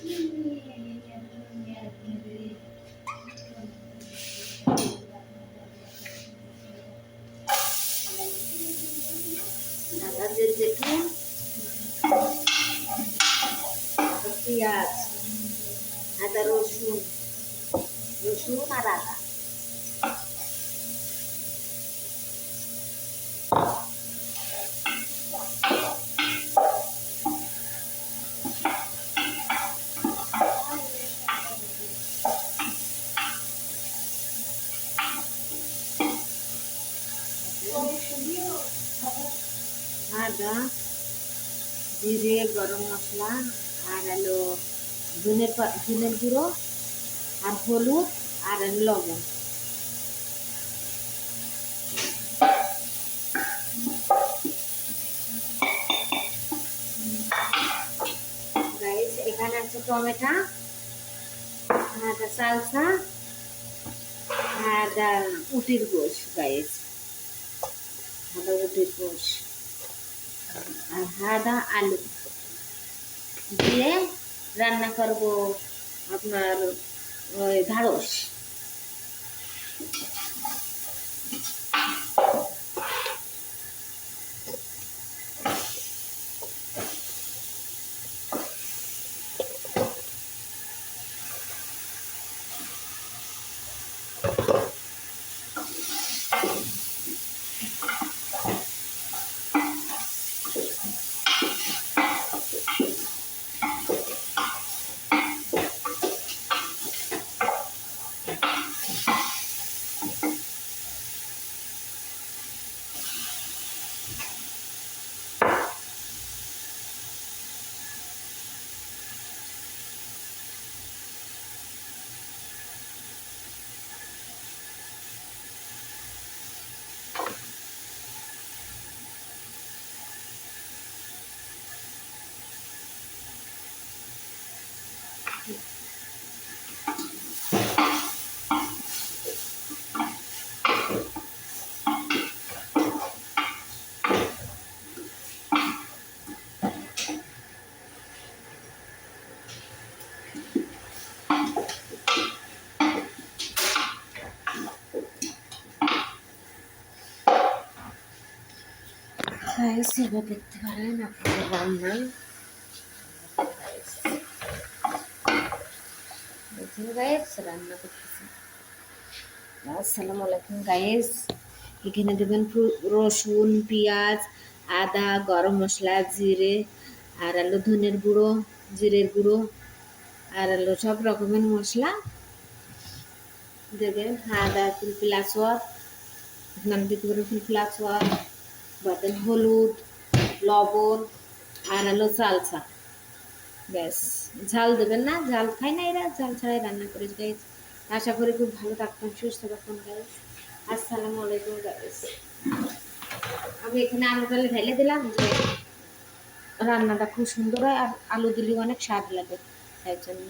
আদা যেটু পেঁয়াজ, আদা রসুন আর আদা। আদা, জিরে, গরম মশলা আর হলো ধনের গুঁড়ো আর হলুদ আর লবণ। গাইস এখানে আছে টমেটো আর সালসা আর উটির গোশ। গাইস উটির গোশ আর আলু দিয়ে রান্না করব আপনার ঢ্যাঁড়স। এবার দেখতে পারেন আপনাদের রান্নায় রান্না করতেছি। আসসালামু আলাইকুম গাইস। এখানে দেবেন রসুন, পেঁয়াজ, আদা, গরম মশলা, জিরে আর আলু ধনের গুঁড়ো, জিরের গুঁড়ো আর আলু সব রকমের মশলা দেবেন। আদা ফিলফিল আসওয়াদ, আপনারা দিতে পারেন ফিলফিল আসওয়াদ, বাদেন হলুদ, লবণ আর আলু সালসা। ব্যাস, ঝাল দেবেন না, ঝাল খাই না এরা, ঝাল ছাড়াই রান্না করে গাইস। আশা করি খুব ভালো থাকবেন, সুস্থ থাকবেন গাইস। আসসালামু আলাইকুম গাইস। আমি এখানে আলু ডালে ঢেলে দিলাম যে রান্নাটা খুব সুন্দর হয় আর আলু দিলে অনেক স্বাদ লাগে, তাই জন্য।